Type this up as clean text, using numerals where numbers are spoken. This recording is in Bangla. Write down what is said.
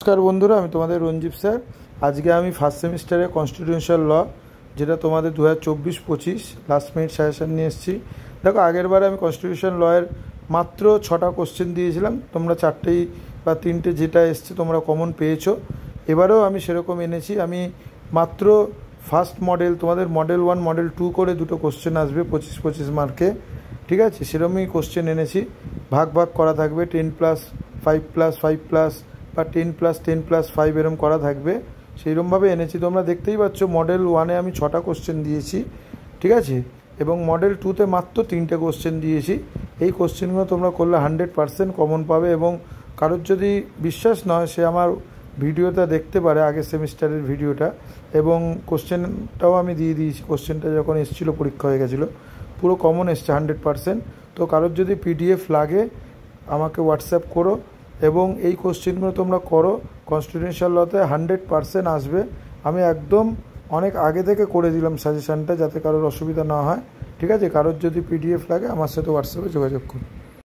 नमस्कार बंधुरा আমি তোমাদের রঞ্জিত স্যার। আজকে আমি ফার্স্ট সেমিস্টারে কনস্টিটিউশনাল ল যেটা তোমাদের 2024-25 লাস্ট মিনিট সাজেশন নিয়ে এসেছি। দেখো আগের বারে আমি কনস্টিটিউশন লয়ের মাত্র 6টা কোশ্চেন দিয়েছিলাম, তোমরা 4টেই বা 3টে যেটা এসছে তোমরা কমন পেয়েছো। এবারেও আমি সেরকম এনেছি। আমি মাত্র ফার্স্ট মডেল তোমাদের মডেল 1 মডেল 2 করে দুটো কোশ্চেন আসবে 25-25 মার্কে, ঠিক আছে? সেরকমই কোশ্চেন এনেছি, ভাগ ভাগ করা থাকবে 10+5+5+ বা 10+10+5 এরম করা থাকবে, সেইরকমভাবে এনেছি। তোমরা দেখতেই পাচ্ছ মডেল 1-এ আমি 6টা কোশ্চেন দিয়েছি, ঠিক আছে? এবং মডেল 2-তে মাত্র 3টে কোশ্চেন দিয়েছি। এই কোশ্চেনগুলো তোমরা করলে 100% কমন পাবে। এবং কারোর যদি বিশ্বাস নয় সে আমার ভিডিওটা দেখতে পারে, আগের সেমিস্টারের ভিডিওটা, এবং কোশ্চেনটাও আমি দিয়ে দিয়েছি। কোশ্চেনটা যখন এসেছিলো পরীক্ষা হয়ে গেছিলো, পুরো কমন এসছে 100%। তো কারোর যদি পিডিএফ লাগে আমাকে হোয়াটসঅ্যাপ করো এবং এই কোশ্চেনগুলো তোমরা করো। কনস্টিটিউশনাল লতে 100% আসবে। আমি একদম অনেক আগে থেকে করে দিলাম সাজেশানটা, যাতে কারোর অসুবিধা না হয়, ঠিক আছে? কারোর যদি পিডিএফ লাগে আমার সাথে হোয়াটসঅ্যাপে যোগাযোগ করো।